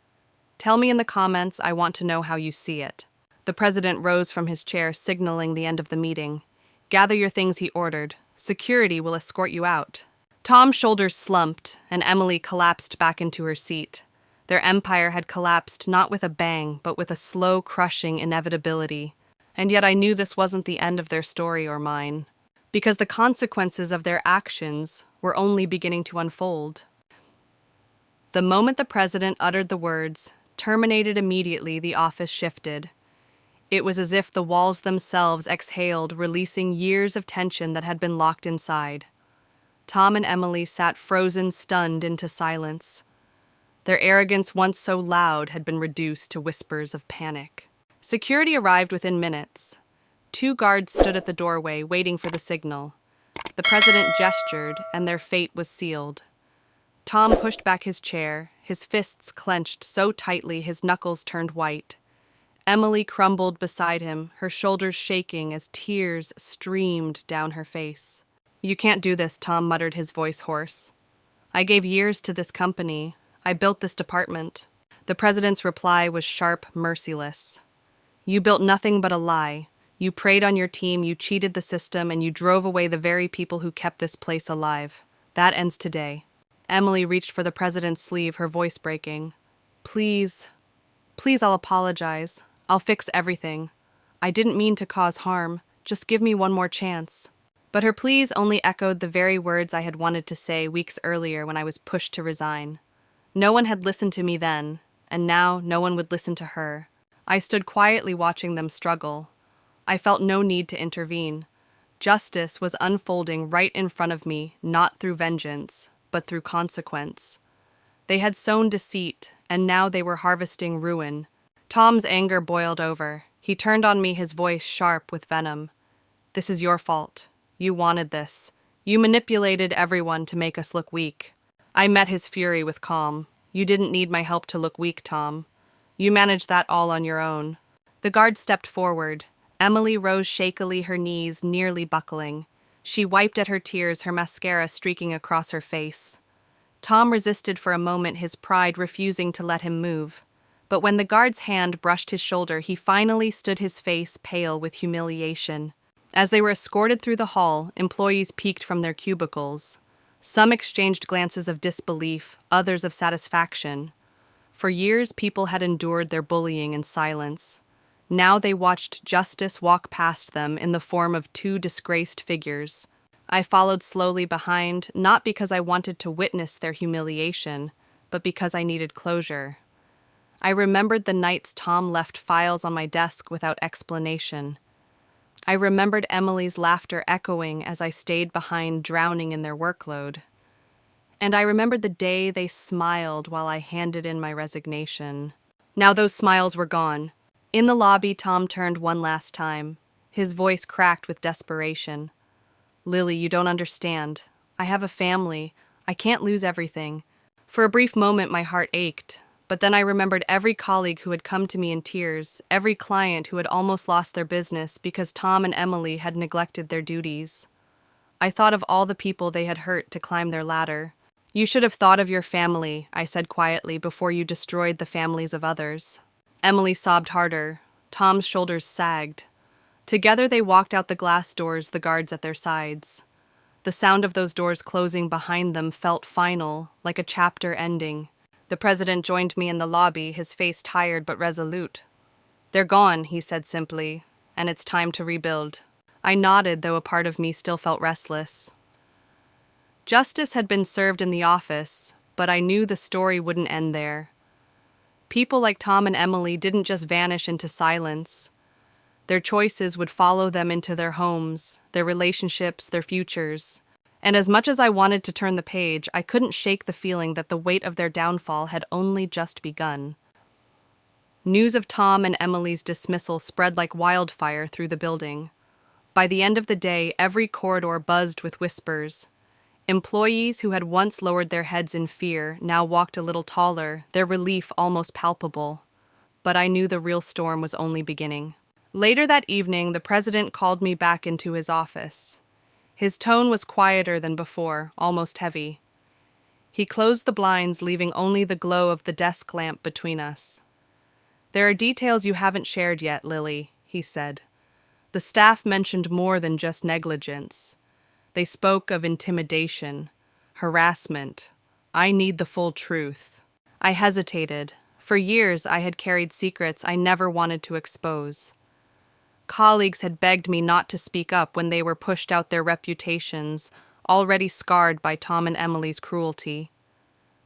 Tell me in the comments, I want to know how you see it. The president rose from his chair, signaling the end of the meeting. Gather your things, he ordered. Security will escort you out. Tom's shoulders slumped, and Emily collapsed back into her seat. Their empire had collapsed not with a bang, but with a slow, crushing inevitability. And yet I knew this wasn't the end of their story or mine, because the consequences of their actions were only beginning to unfold. The moment the president uttered the words, "terminated immediately," the office shifted. It was as if the walls themselves exhaled, releasing years of tension that had been locked inside. Tom and Emily sat frozen, stunned into silence. Their arrogance, once so loud, had been reduced to whispers of panic. Security arrived within minutes. 2 guards stood at the doorway, waiting for the signal. The president gestured, and their fate was sealed. Tom pushed back his chair, his fists clenched so tightly his knuckles turned white. Emily crumbled beside him, her shoulders shaking as tears streamed down her face. "You can't do this," Tom muttered, his voice hoarse. "I gave years to this company. I built this department." The president's reply was sharp, merciless. "You built nothing but a lie. You preyed on your team, you cheated the system, and you drove away the very people who kept this place alive. That ends today." Emily reached for the president's sleeve, her voice breaking. Please, I'll apologize. I'll fix everything. I didn't mean to cause harm. Just give me one more chance." But her pleas only echoed the very words I had wanted to say weeks earlier when I was pushed to resign. No one had listened to me then, and now no one would listen to her. I stood quietly watching them struggle. I felt no need to intervene. Justice was unfolding right in front of me, not through vengeance, but through consequence. They had sown deceit, and now they were harvesting ruin. Tom's anger boiled over. He turned on me, his voice sharp with venom. "This is your fault. You wanted this. You manipulated everyone to make us look weak." I met his fury with calm. "You didn't need my help to look weak, Tom. You managed that all on your own." The guard stepped forward. Emily rose shakily, her knees nearly buckling. She wiped at her tears, her mascara streaking across her face. Tom resisted for a moment, his pride refusing to let him move. But when the guard's hand brushed his shoulder, he finally stood, his face pale with humiliation. As they were escorted through the hall, employees peeked from their cubicles. Some exchanged glances of disbelief, others of satisfaction. For years, people had endured their bullying in silence. Now they watched justice walk past them in the form of 2 disgraced figures. I followed slowly behind, not because I wanted to witness their humiliation, but because I needed closure. I remembered the nights Tom left files on my desk without explanation. I remembered Emily's laughter echoing as I stayed behind, drowning in their workload. And I remembered the day they smiled while I handed in my resignation. Now those smiles were gone. In the lobby, Tom turned one last time. His voice cracked with desperation. "Lily, you don't understand. I have a family. I can't lose everything." For a brief moment, my heart ached. But then I remembered every colleague who had come to me in tears, every client who had almost lost their business because Tom and Emily had neglected their duties. I thought of all the people they had hurt to climb their ladder. "You should have thought of your family," I said quietly, "before you destroyed the families of others." Emily sobbed harder. Tom's shoulders sagged. Together they walked out the glass doors, the guards at their sides. The sound of those doors closing behind them felt final, like a chapter ending. The president joined me in the lobby, his face tired but resolute. "They're gone," he said simply, "and it's time to rebuild." I nodded, though a part of me still felt restless. Justice had been served in the office, but I knew the story wouldn't end there. People like Tom and Emily didn't just vanish into silence. Their choices would follow them into their homes, their relationships, their futures. And as much as I wanted to turn the page, I couldn't shake the feeling that the weight of their downfall had only just begun. News of Tom and Emily's dismissal spread like wildfire through the building. By the end of the day, every corridor buzzed with whispers. Employees who had once lowered their heads in fear now walked a little taller, their relief almost palpable. But I knew the real storm was only beginning. Later that evening, the president called me back into his office. His tone was quieter than before, almost heavy. He closed the blinds, leaving only the glow of the desk lamp between us. "There are details you haven't shared yet, Lily," he said. "The staff mentioned more than just negligence. They spoke of intimidation, harassment. I need the full truth." I hesitated. For years, I had carried secrets I never wanted to expose. Colleagues had begged me not to speak up when they were pushed out their reputations, already scarred by Tom and Emily's cruelty.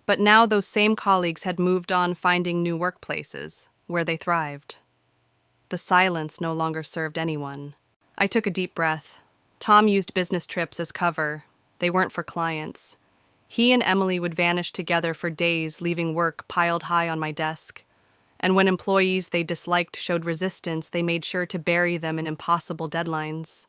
But now those same colleagues had moved on, finding new workplaces, where they thrived. The silence no longer served anyone. I took a deep breath. Tom used business trips as cover. They weren't for clients. He and Emily would vanish together for days, leaving work piled high on my desk. And when employees they disliked showed resistance, they made sure to bury them in impossible deadlines.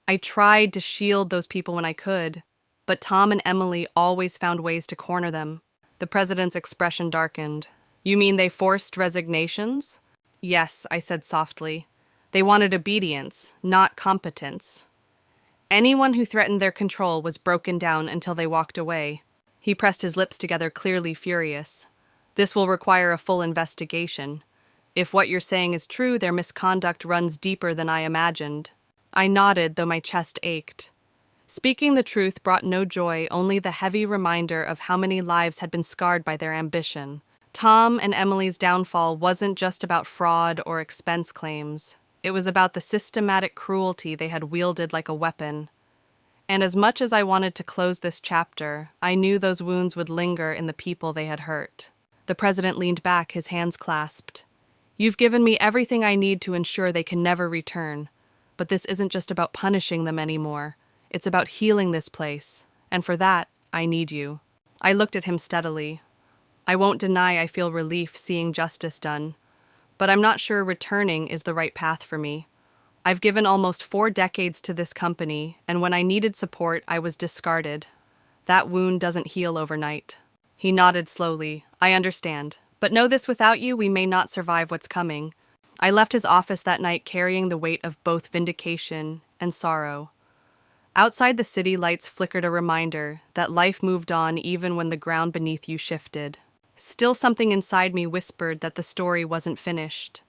I tried to shield those people when I could, but Tom and Emily always found ways to corner them. The president's expression darkened. "You mean they forced resignations?" "Yes," I said softly. "They wanted obedience, not competence. Anyone who threatened their control was broken down until they walked away." He pressed his lips together, clearly furious. "This will require a full investigation. If what you're saying is true, their misconduct runs deeper than I imagined." I nodded, though my chest ached. Speaking the truth brought no joy, only the heavy reminder of how many lives had been scarred by their ambition. Tom and Emily's downfall wasn't just about fraud or expense claims. It was about the systematic cruelty they had wielded like a weapon. And as much as I wanted to close this chapter, I knew those wounds would linger in the people they had hurt. The president leaned back, his hands clasped. "You've given me everything I need to ensure they can never return. But this isn't just about punishing them anymore. It's about healing this place. And for that, I need you." I looked at him steadily. I won't deny I feel relief seeing justice done. But I'm not sure returning is the right path for me. I've given almost 4 decades to this company, and when I needed support, I was discarded. That wound doesn't heal overnight. He nodded slowly. "I understand. But know this, without you, we may not survive what's coming." I left his office that night carrying the weight of both vindication and sorrow. Outside, the city lights flickered, a reminder that life moved on even when the ground beneath you shifted. Still, something inside me whispered that the story wasn't finished.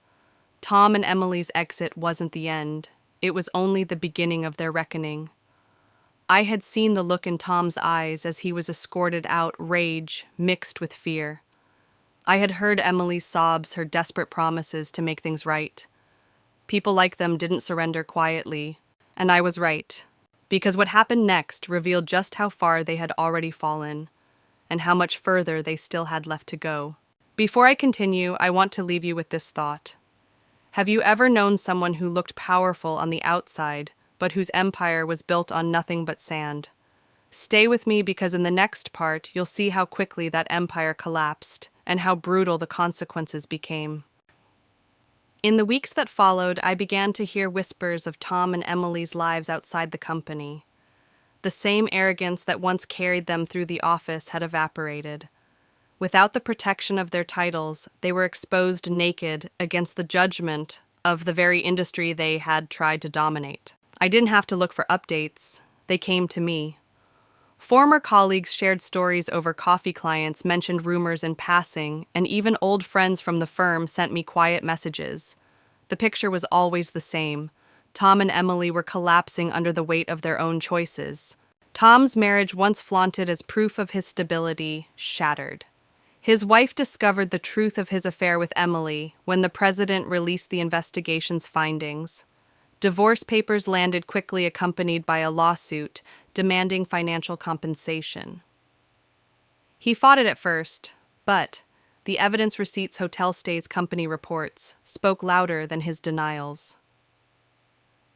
Tom and Emily's exit wasn't the end. It was only the beginning of their reckoning. I had seen the look in Tom's eyes as he was escorted out, rage mixed with fear. I had heard Emily's sobs, her desperate promises to make things right. People like them didn't surrender quietly, and I was right, because what happened next revealed just how far they had already fallen, and how much further they still had left to go. Before I continue, I want to leave you with this thought. Have you ever known someone who looked powerful on the outside, but whose empire was built on nothing but sand? Stay with me, because in the next part, you'll see how quickly that empire collapsed, and how brutal the consequences became. In the weeks that followed, I began to hear whispers of Tom and Emily's lives outside the company. The same arrogance that once carried them through the office had evaporated. Without the protection of their titles, they were exposed naked against the judgment of the very industry they had tried to dominate. I didn't have to look for updates. They came to me. Former colleagues shared stories over coffee, clients mentioned rumors in passing, and even old friends from the firm sent me quiet messages. The picture was always the same. Tom and Emily were collapsing under the weight of their own choices. Tom's marriage, once flaunted as proof of his stability, shattered. His wife discovered the truth of his affair with Emily when the president released the investigation's findings. Divorce papers landed quickly, accompanied by a lawsuit demanding financial compensation. He fought it at first, but the evidence, receipts, hotel stays, company reports, spoke louder than his denials.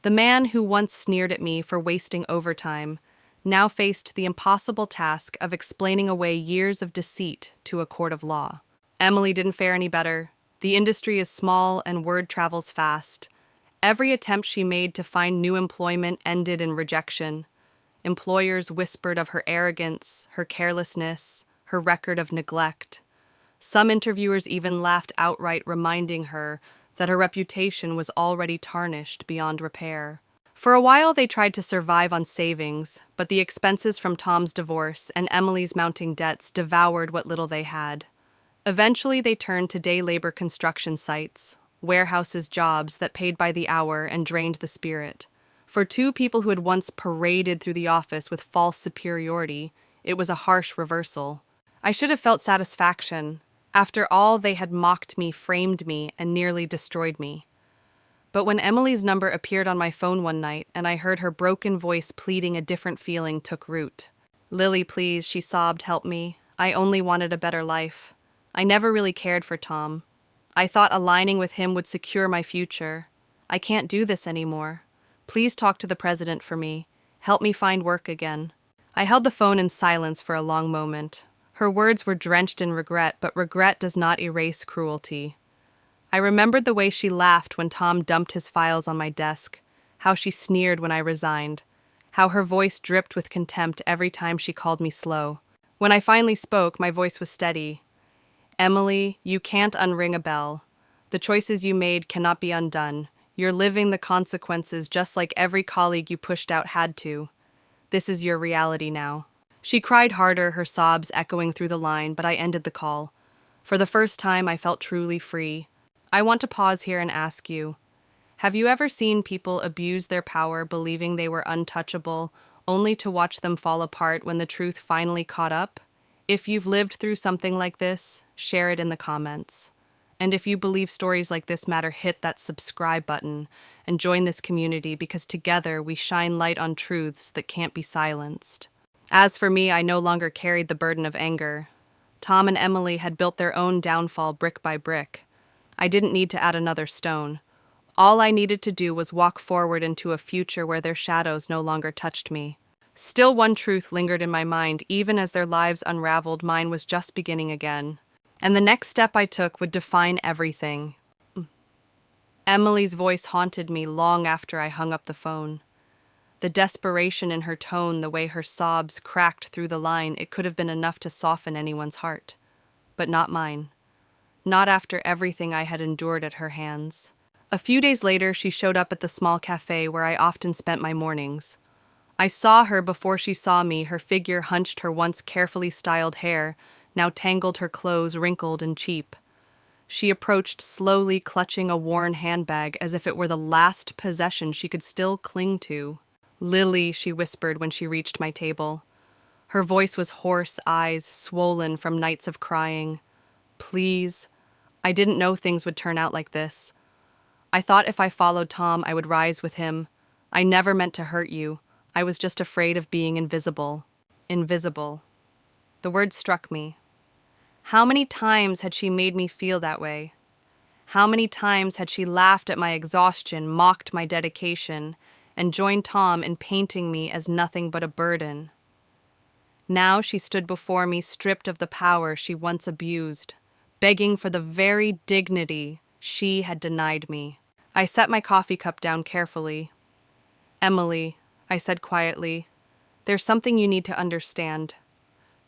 The man who once sneered at me for wasting overtime now faced the impossible task of explaining away years of deceit to a court of law. Emily didn't fare any better. The industry is small and word travels fast. Every attempt she made to find new employment ended in rejection. Employers whispered of her arrogance, her carelessness, her record of neglect. Some interviewers even laughed outright, reminding her that her reputation was already tarnished beyond repair. For a while, they tried to survive on savings, but the expenses from Tom's divorce and Emily's mounting debts devoured what little they had. Eventually, they turned to day labor construction sites, warehouses jobs that paid by the hour and drained the spirit. For two people who had once paraded through the office with false superiority, it was a harsh reversal. I should have felt satisfaction. After all, they had mocked me, framed me, and nearly destroyed me. But when Emily's number appeared on my phone one night and I heard her broken voice pleading, a different feeling took root. "Lily, please," she sobbed, "help me. I only wanted a better life. I never really cared for Tom. I thought aligning with him would secure my future. I can't do this anymore. Please talk to the president for me. Help me find work again." I held the phone in silence for a long moment. Her words were drenched in regret, but regret does not erase cruelty. I remembered the way she laughed when Tom dumped his files on my desk, how she sneered when I resigned, how her voice dripped with contempt every time she called me slow. When I finally spoke, my voice was steady. "Emily, you can't unring a bell. The choices you made cannot be undone. You're living the consequences just like every colleague you pushed out had to. This is your reality now." She cried harder, her sobs echoing through the line, but I ended the call. For the first time, I felt truly free. I want to pause here and ask you, have you ever seen people abuse their power believing they were untouchable, only to watch them fall apart when the truth finally caught up? If you've lived through something like this, share it in the comments. And if you believe stories like this matter, hit that subscribe button and join this community, because together we shine light on truths that can't be silenced. As for me, I no longer carried the burden of anger. Tom and Emily had built their own downfall brick by brick. I didn't need to add another stone. All I needed to do was walk forward into a future where their shadows no longer touched me. Still, one truth lingered in my mind. Even as their lives unraveled, mine was just beginning again. And the next step I took would define everything. Emily's voice haunted me long after I hung up the phone. The desperation in her tone, the way her sobs cracked through the line, it could have been enough to soften anyone's heart. But not mine. Not after everything I had endured at her hands. A few days later, she showed up at the small cafe where I often spent my mornings. I saw her before she saw me, her figure hunched, her once carefully styled hair, now tangled, her clothes wrinkled and cheap. She approached slowly, clutching a worn handbag as if it were the last possession she could still cling to. "Lily," she whispered when she reached my table. Her voice was hoarse, eyes swollen from nights of crying. "Please. I didn't know things would turn out like this. I thought if I followed Tom, I would rise with him. I never meant to hurt you. I was just afraid of being invisible." Invisible. The word struck me. How many times had she made me feel that way? How many times had she laughed at my exhaustion, mocked my dedication, and joined Tom in painting me as nothing but a burden? Now she stood before me, stripped of the power she once abused, begging for the very dignity she had denied me. I set my coffee cup down carefully. "Emily," I said quietly, "there's something you need to understand.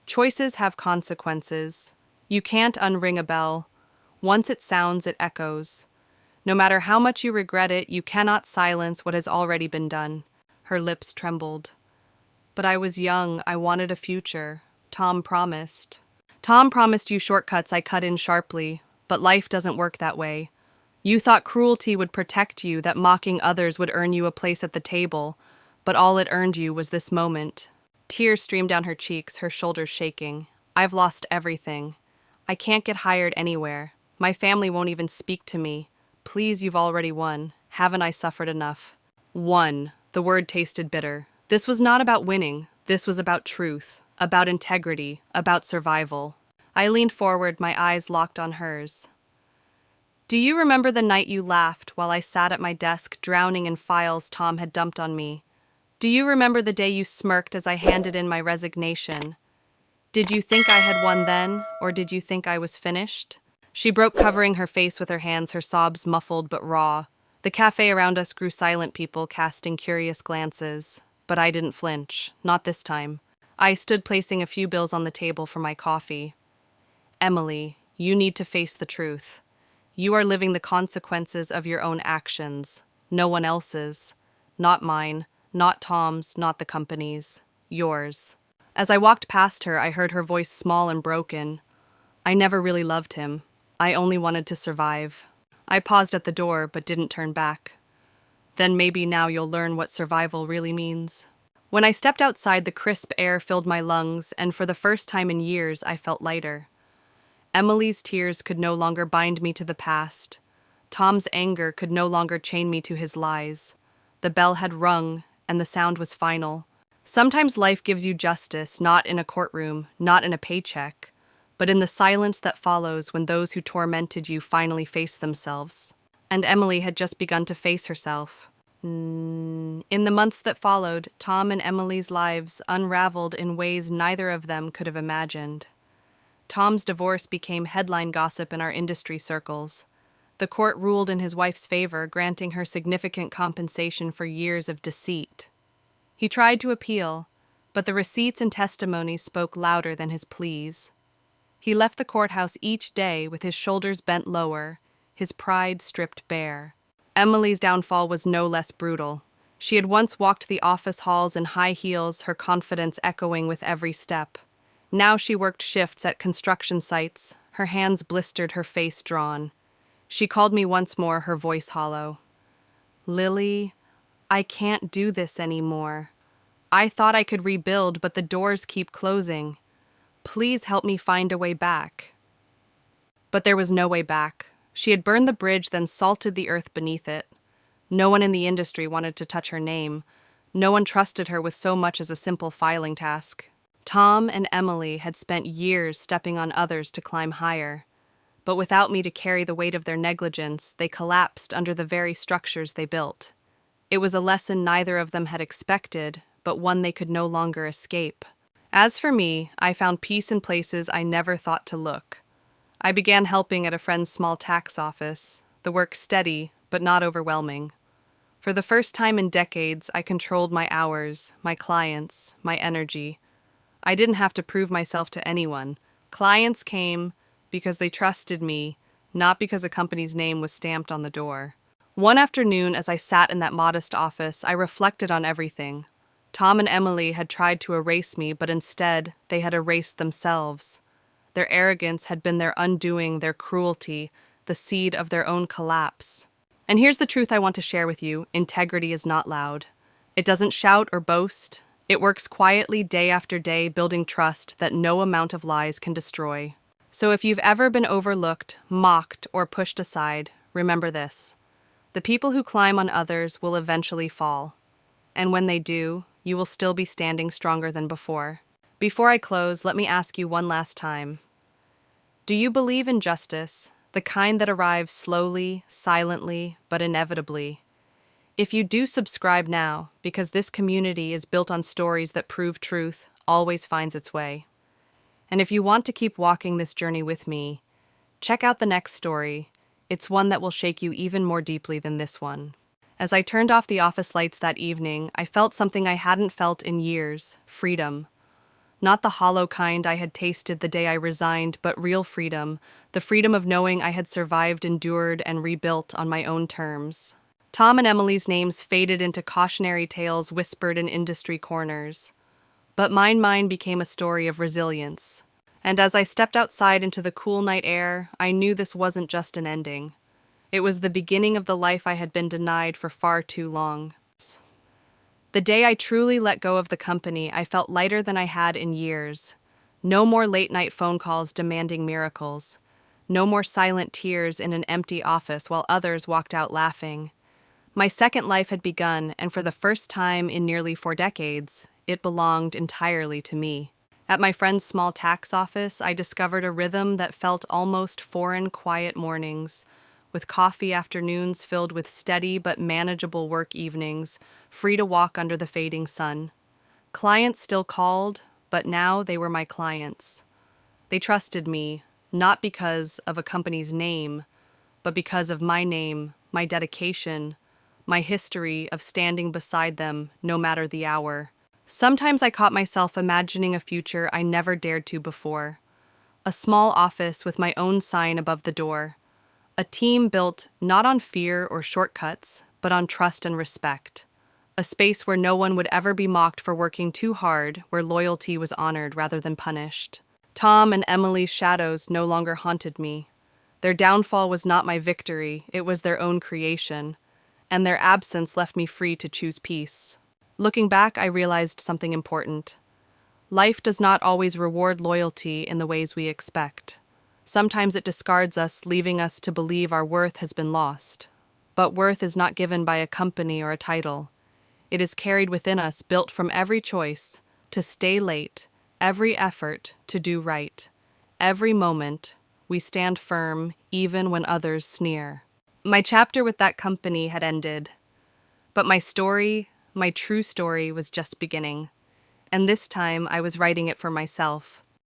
Choices have consequences. You can't unring a bell. Once it sounds, it echoes. No matter how much you regret it, you cannot silence what has already been done." Her lips trembled. "But I was young. I wanted a future. Tom promised." "Tom promised you shortcuts," I cut in sharply. "But life doesn't work that way. You thought cruelty would protect you, that mocking others would earn you a place at the table, but all it earned you was this moment." Tears streamed down her cheeks, her shoulders shaking. "I've lost everything. I can't get hired anywhere. My family won't even speak to me. Please, you've already won. Haven't I suffered enough?" Won. The word tasted bitter. This was not about winning. This was about truth, about integrity, about survival. I leaned forward, my eyes locked on hers. "Do you remember the night you laughed while I sat at my desk drowning in files Tom had dumped on me? Do you remember the day you smirked as I handed in my resignation? Did you think I had won then, or did you think I was finished?" She broke, covering her face with her hands, her sobs muffled but raw. The cafe around us grew silent, people casting curious glances. But I didn't flinch, not this time. I stood, placing a few bills on the table for my coffee. "Emily, you need to face the truth. You are living the consequences of your own actions, no one else's. Not mine, not Tom's, not the company's. Yours. As I walked past her, I heard her voice small and broken. I never really loved him. I only wanted to survive. I paused at the door, but didn't turn back. Then maybe now you'll learn what survival really means. When I stepped outside, the crisp air filled my lungs, and for the first time in years, I felt lighter. Emily's tears could no longer bind me to the past. Tom's anger could no longer chain me to his lies. The bell had rung, and the sound was final. Sometimes life gives you justice, not in a courtroom, not in a paycheck, but in the silence that follows when those who tormented you finally face themselves. And Emily had just begun to face herself. In the months that followed, Tom and Emily's lives unraveled in ways neither of them could have imagined. Tom's divorce became headline gossip in our industry circles. The court ruled in his wife's favor, granting her significant compensation for years of deceit. He tried to appeal, but the receipts and testimonies spoke louder than his pleas. He left the courthouse each day with his shoulders bent lower, his pride stripped bare. Emily's downfall was no less brutal. She had once walked the office halls in high heels, her confidence echoing with every step. Now she worked shifts at construction sites, her hands blistered, her face drawn. She called me once more, her voice hollow. "Lily, I can't do this anymore. I thought I could rebuild, but the doors keep closing. Please help me find a way back." But there was no way back. She had burned the bridge, then salted the earth beneath it. No one in the industry wanted to touch her name. No one trusted her with so much as a simple filing task. Tom and Emily had spent years stepping on others to climb higher. But without me to carry the weight of their negligence, they collapsed under the very structures they built. It was a lesson neither of them had expected, but one they could no longer escape. As for me, I found peace in places I never thought to look. I began helping at a friend's small tax office, the work steady, but not overwhelming. For the first time in decades, I controlled my hours, my clients, my energy. I didn't have to prove myself to anyone. Clients came because they trusted me, not because a company's name was stamped on the door. One afternoon, as I sat in that modest office, I reflected on everything. Tom and Emily had tried to erase me, but instead, they had erased themselves. Their arrogance had been their undoing, their cruelty, the seed of their own collapse. And here's the truth I want to share with you: integrity is not loud. It doesn't shout or boast. It works quietly day after day, building trust that no amount of lies can destroy. So if you've ever been overlooked, mocked, or pushed aside, remember this: the people who climb on others will eventually fall. And when they do, you will still be standing stronger than before. Before I close, let me ask you one last time. Do you believe in justice, the kind that arrives slowly, silently, but inevitably? If you do, subscribe now, because this community is built on stories that prove truth always finds its way. And if you want to keep walking this journey with me, check out the next story. It's one that will shake you even more deeply than this one. As I turned off the office lights that evening, I felt something I hadn't felt in years: freedom. Not the hollow kind I had tasted the day I resigned, but real freedom, the freedom of knowing I had survived, endured, and rebuilt on my own terms. Tom and Emily's names faded into cautionary tales whispered in industry corners. But mine became a story of resilience. And as I stepped outside into the cool night air, I knew this wasn't just an ending. It was the beginning of the life I had been denied for far too long. The day I truly let go of the company, I felt lighter than I had in years. No more late-night phone calls demanding miracles. No more silent tears in an empty office while others walked out laughing. My second life had begun, and for the first time in nearly 4 decades, it belonged entirely to me. At my friend's small tax office, I discovered a rhythm that felt almost foreign: quiet mornings, with coffee afternoons filled with steady but manageable work evenings, free to walk under the fading sun. Clients still called, but now they were my clients. They trusted me, not because of a company's name, but because of my name, my dedication, my history of standing beside them no matter the hour. Sometimes I caught myself imagining a future I never dared to before. A small office with my own sign above the door. A team built not on fear or shortcuts, but on trust and respect. A space where no one would ever be mocked for working too hard, where loyalty was honored rather than punished. Tom and Emily's shadows no longer haunted me. Their downfall was not my victory, it was their own creation, and their absence left me free to choose peace. Looking back, I realized something important. Life does not always reward loyalty in the ways we expect. Sometimes it discards us, leaving us to believe our worth has been lost. But worth is not given by a company or a title. It is carried within us, built from every choice to stay late, every effort to do right, every moment we stand firm even when others sneer. My chapter with that company had ended, but my story, my true story, was just beginning. And this time I was writing it for myself.